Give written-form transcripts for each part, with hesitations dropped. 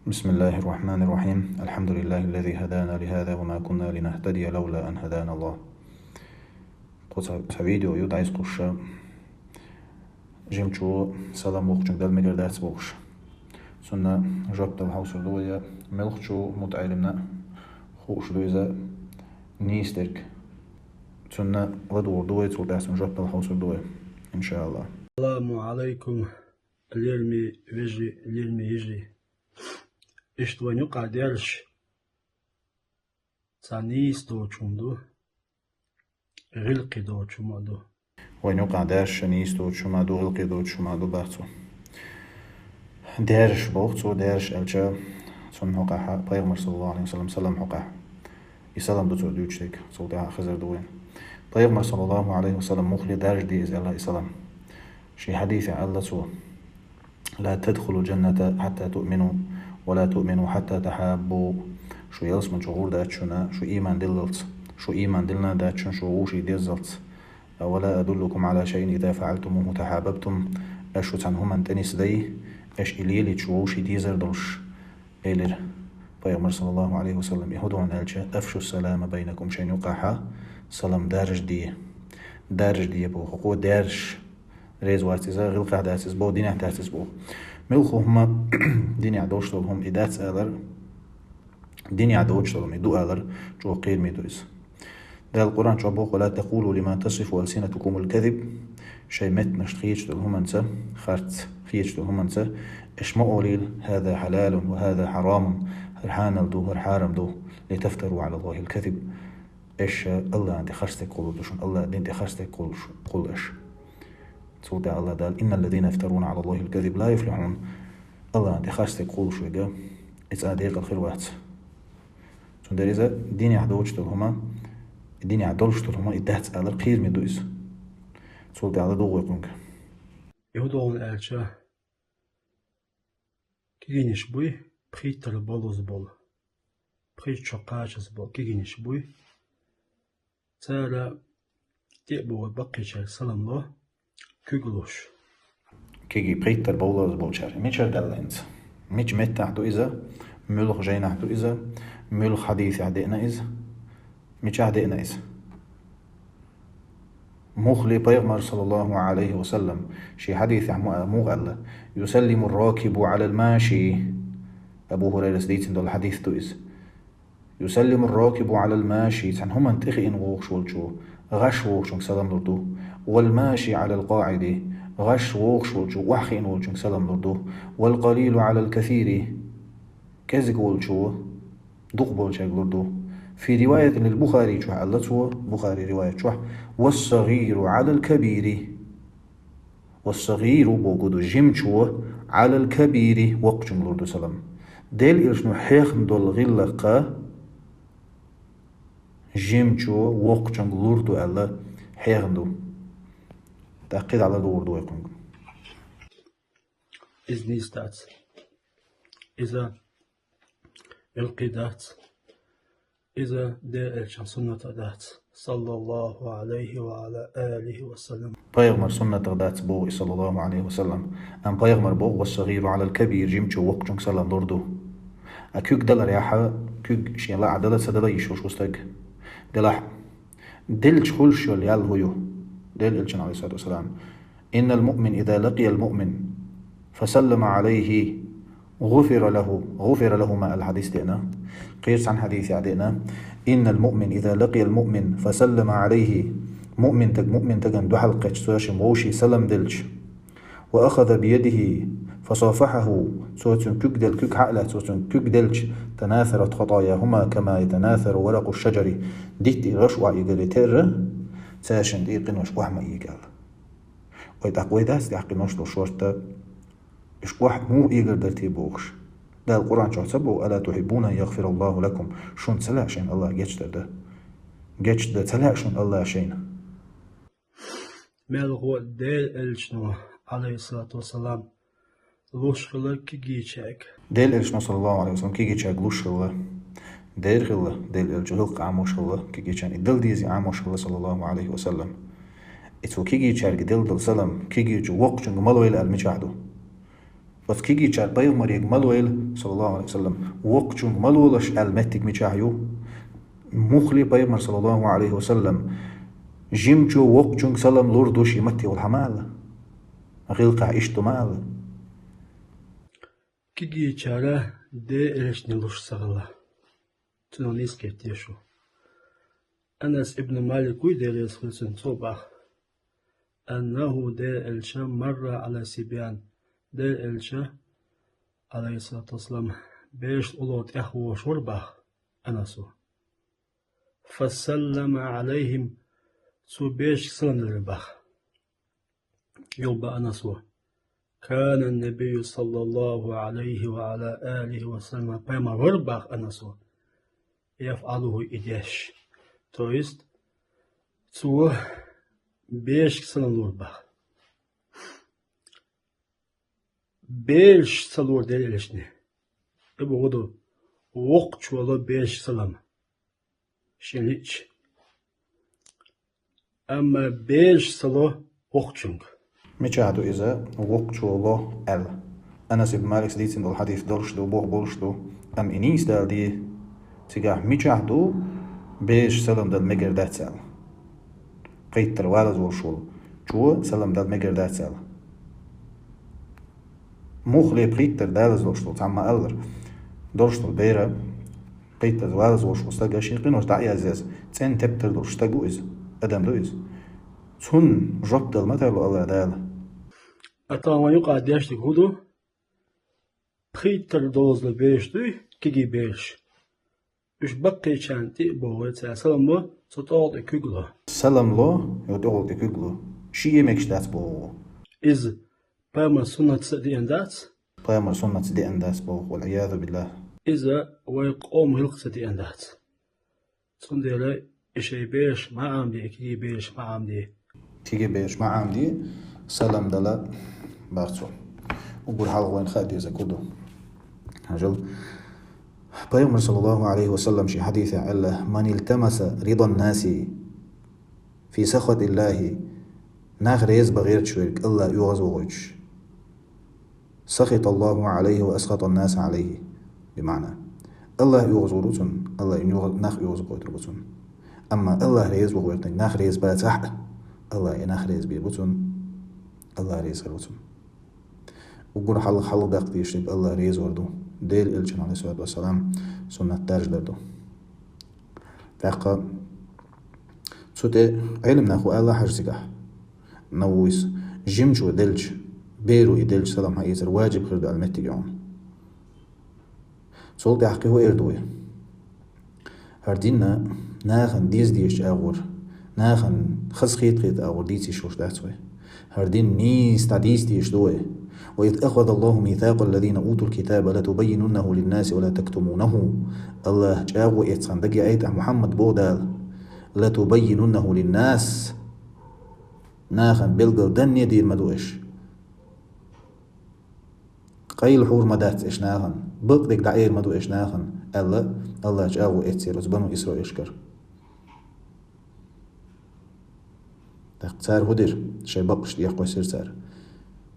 بسم الله الرحمن الرحيم. الحمد لله الذي هدانا لهذا وما كنا لنهتدي لولا أن هدانا الله. قصة فيديو يود عايز قشة جيمشو سلام وقت دل مجر دارس بوش سنة جبت الحوص اللوية ملخشو متعلمنا خوش دويزة نيسترك سنة ودور دوية ودارس من جبت الحوص اللوية إن شاء الله. السلام عليكم. اليرمي ويجي اليرمي يجي اشتوى نقع ديرش تانيس دو چوندو غلقي دو چومادو ونقع دارش نيستو شمادو غلقي دو شمادو بارتو دارش بوقتو دارش ألجا سن حقا بيغمر صلى الله عليه وسلم سلام حقا يسلم دوتو دوچتك صوتها خزر دوين بيغمر صلى الله عليه وسلم مخلي دارش دي إز الله يسلم شي حديث الله سوى لا تدخلوا جنة حتى تؤمنوا ولا تؤمنوا حتى تحابوا شو يلس من شغور داتشنا شو إيمان دللت شو إيمان دلنا داتشن شو غوشي ديزلت ولا أدلكم على شيء إذا فعلتموه تحاببتم أشو تنهم أن تنس دي أش إليلي تشوشي ديزر دلش إلير بيغمر صلى الله عليه وسلم يهدون ألجا أفشوا السلام بينكم شين يقاحا سلام دارج دي بو خقو دارش ريز وارتزا غير قاعداتس بو دينه داتس بو ملخو هما دينه دوشتهم إدات ألر دينه دوشتهم يدو ألر جو قير ميدويس ده القرآن شبوق ولا تقولوا لما تصف ألسنتكم الكذب شيء مت نشتخيج لهم أنت خرت خيج لهم أنت اشمعوا ليل هذا حلال وهذا حرام هرحان الدو هرحارم دو لتفتروا على الله الكذب إيش الله عندي خرستك قول دوشون الله عندي خرستك قول إيش سوداء الله دال إن الذين يفترون على الله الكذب لا يفلحون الله عندي خرستك قول شو يجا إتساديق الخير واحد سندريزا ديني عدوش هما الدنيا عدلش هما إدهت على القير مدويس سوداء على دوغ يقولك يهدون ألجا كيجينيش بوي بخيت البولوز بول بخيت شقاش بول كيجينيش بوي تالا تيبو بقي شال سلام الله كيغلوش كيجي بخيت البولوز بول شاري ميشر دلنت ميش مت عدو إذا ملخ جين عدو إذا ملخ حديث عدئنا إذا ميش عدئنا إذا مخلي بيغمر صلى الله عليه وسلم شي حديث مغلى يسلم الراكب على الماشي أبو هريرة سديت دول الحديث تويز يسلم الراكب على الماشي تن هم انتخي إن غوش والشو غش ووش سلام لردو والماشي على القاعدة غش ووش والشو وحخي إن والشو سلام لردو والقليل على الكثير كزك والشو دقبول شاك لردو في رواية للبخاري شو علته بخاري رواية شو والصغير على الكبير والصغير بوجود جمشو على الكبير وقت جملور سلام ديل إلشنو حيخ دول غلقة جمشو وقت جملور دو ألا حيخ دو تأكيد على دور دو يكون إذ ستات إذا القدات إذا داء سنة دات صلى الله عليه وعلى آله وسلم بيغمر سنة دات بو صلى الله عليه وسلم أم بيغمر بو والصغير على الكبير جيمشو وقت سلام لردو أكيك دلر ياحا كيك شي لا عدلة سدلا يشوش وستق دلح دلش خلش يال هيو دل الجن عليه الصلاة والسلام إن المؤمن إذا لقي المؤمن فسلم عليه غفر له ما الحديث دينا قيس عن حديث عدينا إن المؤمن إذا لقي المؤمن فسلم عليه مؤمن تجن دو حلقة سواشي موشي سلم دلش وأخذ بيده فصافحه سوتن كيك حقلة سوتن كيك دلش تناثرت خطاياهما كما يتناثر ورق الشجر ديتي غشوع يقري تر ساشن ديقين وشوح ما يقال ويتقوي داس ديحقي نشطو شورتا إشكوح مو إيجر درتي بوغش ده القرآن شو سبو ألا تحبون أن يغفر الله لكم شون سلاح شين الله جيتش ده سلاح شون الله شين مال هو ديل الشنو عليه الصلاة والسلام لوشغلة كيجيشاك ديل إلشنو صلى الله عليه وسلم كيجيشاك لوشغلة دير غلة ديل الجهلق عموشغلة كيجيشان الدل ديزي عموشغلة صلى الله عليه وسلم إتو كيجيشاك دل سلام كيجيشو وقت مالو إلى المجاهدو بس كيجي تشار بيغمر يجملويل صلى الله عليه وسلم وقتشون ملولش المتك ميشاهيو مخلي بيغمر صلى الله عليه وسلم جيمشو وقتشون سلم لوردوش يمتي والحمال غيلقع اشتمال كيجي تشاره دي إلشني لوش سغلا تنونيس كيتيشو أنس ابن مالك ويدير يسخلسن صباح أنه دي إلشا مر على سبيان دي إلشا عليه الصلاة والسلام بيش أولوت أخو شربه أنسو فسلم عليهم سو بيش سلم للبخ يوبا أنسو كان النبي صلى الله عليه وعلى آله وسلم بما وربخ أنسو يفعله إديش تويست سو بيش سلم للبخ بيش سلور دليلشني إبو غدو وقت ولا بيش سلم شنيتش أما بيش سلو وقتشنك ميشاهدو إذا وقتشو الله أنس بن مالك سديتين دول الحديث دولشدو بوغ بولشدو أم إنيس دال دي تيجاه ميشاهدو بيش سلم دال مجر دات سال قيتر والا زول شول جو سلم دال مجر دات سال مخلي قيتر دال زول شول تعمى ألر دولشدو بيرا قيتر والا زول شول ستاقا شيقين وستعي عزيز تين تبتر دولشتاقو إز أدم دو إز تون جب دال متعلو الله دال أتاما يقع ديشتك هدو بخيتر دوزل بيش دوي كيجي بيش إش بقي شانتي بوغيت سلم بو ستوغل إكوغلو سلم لو يدوغل إكوغلو شي يمكش دات بو إز بما سنة سدي أندات بيامر سنة دي أنداس بو والعياذ بالله إذا ويقوم هلق سدي أندات سنديري إشي بيش ما عمدي كيجي بيش ما عمدي تيجي بيش ما عمدي سلام دلا باغتو وقول حال وين خادي إذا كدو هجل بيامر صلى الله عليه وسلم شي حديث عله من التمس رضا الناس في سخط الله ناخريز بغير شويك الله يغزوغج سخط الله عليه وأسخط الناس عليه بمعنى الله يغزورتون الله ناخ يغزوغوتون أما الله ريز بغيرتك ناخ ريز باتح الله يناخ ريز بيبوتون الله ريز غيرتون وقول حل داق ديشتك الله ريز وردو ديل إلشان عليه الصلاة والسلام سنة تاج دردو تاقا سوتي علم ناخو الله حجزكح نويس جمجو دلج بيرو يدلج سلام هايزر واجب خرد المتي جون سولتي حقي هو إردوي هردينا ناخن ديش أغور ناخن خز خيط أغور ديتي شوش داتوي هردين نيس تعديس ديش دوي وإذ أخذ الله ميثاق الذين أوتوا الكتاب لتبيننه للناس ولا تكتمونه الله جاغو إتسان دقي آيات محمد بودال لتبيننه للناس ناخن بلغل دن يدير مدوش قيل حور مدات إش ناخن بقدك دعير مدو إش ناخن الله جاغو إتسير وزبنو إسرو إشكر تختار هدر شي بقش يقوى سرسار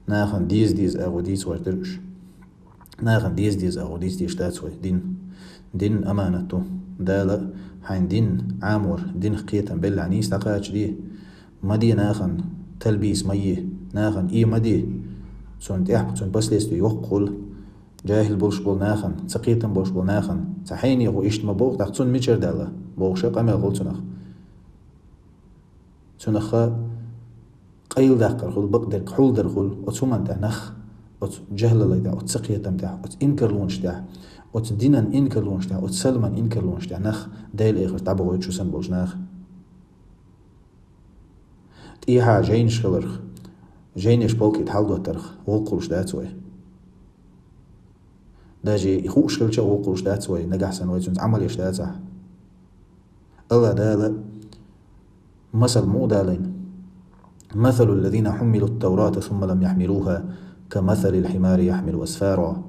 ناخن ديز أغو ديز وردرش ناخن ديز أغو ديز تاتسوي دين أمانتو دالا حين دين عامور دين قيتا بالعنيس تقاتش دي مدي ناخن تلبيس ميه ناخن إي مدي سون تيحب سون بس ليستو يوقل جاهل بولش بول ناخن سقيتا بولش بول ناخن تحيني غو إشت مبوغ تاقتون ميشر دالا بوغشا قامل غول سنخا قيل داقر خل بقدر حول در خل أتسومن تاع نخ أت جهل لي تاع أتسقية تاع أت إنكر لونش تاع أت دينن إنكر لونش تاع أت سلمن إنكر لونش تاع نخ دايل إخر تعبغو يتشو سن بولش نخ تيها جينش خلرخ جينش بولكي تحال دو ترخ وقلش داتوي داجي يخوش خلشا وقلش داتوي نجحسن ويتونز عمل يش داتح الله دالا مثل مو دالين مثل الذين حملوا التوراة ثم لم يحملوها كمثل الحمار يحمل أسفارا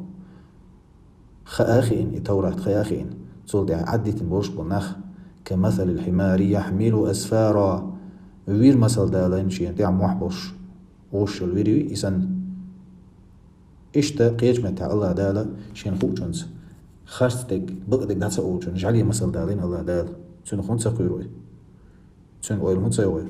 خآخين التوراة خآخين صول دي عدت بوش بنخ كمثل الحمار يحمل أسفارا وير مثل دالين شيء دي عم وحبوش وش الويري إسان إشتا قيج متى الله دالا شين خوشنز خرستك بقدك داتا أوجن جعلي مسل دالين الله دال تون خونسا قيروي تون أويل هونسا يويل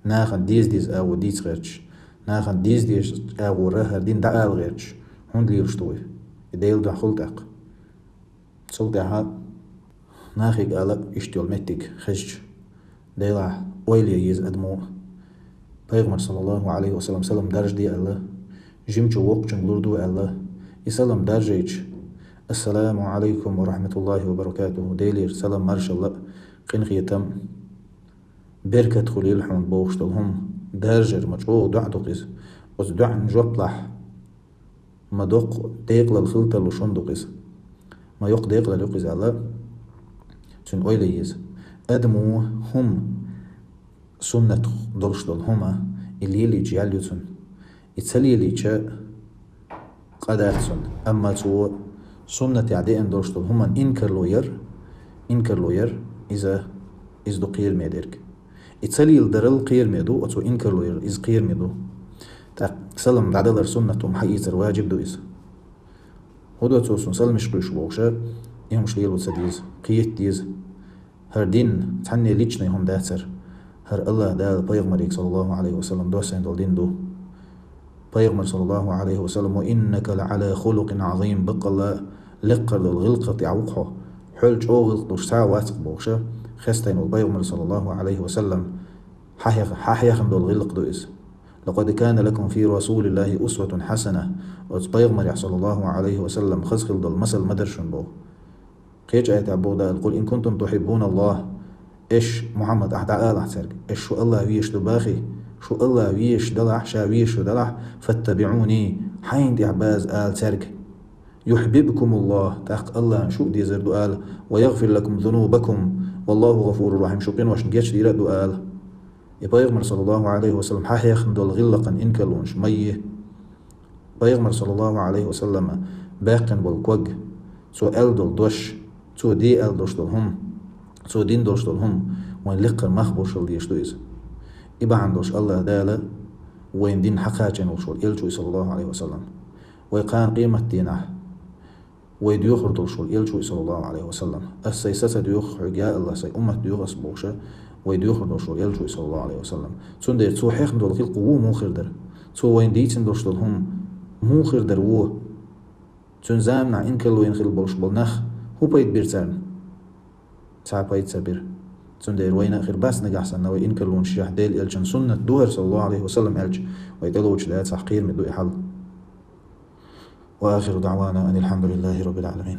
ناخن ديز أو ديز غيرش ناخن ديز أو راه دين دعال غيرش هون ليرشتوي يديل دا خلتق صلتها ناخيك ألا إشتيول متك خش ديلا أويلي يز أدمو Peygamber sallallahu aleyhi ve sellem derj diye Allah jimçu wokçun lurdu Allah İsalam derjeyç Esselamu aleykum ve rahmetullahi ve berekatuhu deylir selam marşallah qinqiyatam berkat khulil hun boğuştalhum derjer maço du'duqiz os du'an jotlah ma doq deqlal khiltal shunduqiz ma yoq deqlal yuqiz Allah tün oyleyiz admu hum سنة دلشدل هما اللي جياليوتن يتسلي ليشا قدرتن أما تو سنة عدين دلشدل هما إنكر لوير إذا دو قير ميدرك يتسلي الدرل قير ميدو أتو إنكر لوير إذ قير ميدو تا سلم دعدلر سنة محيطر واجب دو إذ هدو تو سلم شقيش بوغشا يهم شليلو تسديز قيت ديز هر دين تعني ليچني هم داتر هر الله دال Peygamber sallallahu aleyhi ve sellem dosen dol dindu Peygamber sallallahu aleyhi ve sellem innaka la'ala khuluqin azim baqalla liqar dol gilqat yawqho xulj o gilqdu saa wasq boqsha khastain ul Peygamber sallallahu aleyhi ve sellem حاحيخن دول غلق دوئس لقد كان لكم في رسول الله أسوة حسنة وبيغمر صلى الله عليه وسلم خزخل دول مثل مدرشن بو قيج آيات أبو دال قل إن كنتم تحبون الله إيش محمد أحد آل أحسرق إيش شو الله ويش دباخي شو الله ويش دلح شا ويش دلح فاتبعوني حين دي عباز آل سرق يحببكم الله تحق الله شو دي زردو آل ويغفر لكم ذنوبكم والله غفور رحيم شوقين واشن جيش دي ردو آل يبايغمر صلى الله عليه وسلم حاحيخن دول غلقا إنكالونش ميه بايغمر صلى الله عليه وسلم باقن بالكوغ سو آل دول دوش سو دي آل دوش دول هم سو دين دوش دول هم وين لقر مخبوش ديش دويز إبا عندوش الله دالا وين دين حقاجن وشول إلجوي صلى الله عليه وسلم ويقان قيمة دينه ويديوخر دولشول إلجوي صلى الله عليه وسلم السيسة ديوخ حقياء الله سي أمة ديوخ أسبوشة ويديوخر دولشول إلجوي صلى الله عليه وسلم سون دير تسو حيخن دول خلق وو موخر در تسو وين ديتن دوش دول هم موخر در وو تسون زامنا إنكال وين خلق بولش بولنخ هو بايد بيرتان تعبايت سبير تندير وين آخر بس نجحسن نوي إن كلون شيح ديل إلجن سنة دوهر صلى الله عليه وسلم إلج ويدلوش لا تحقير من دوء حل وآخر دعوانا أن الحمد لله رب العالمين.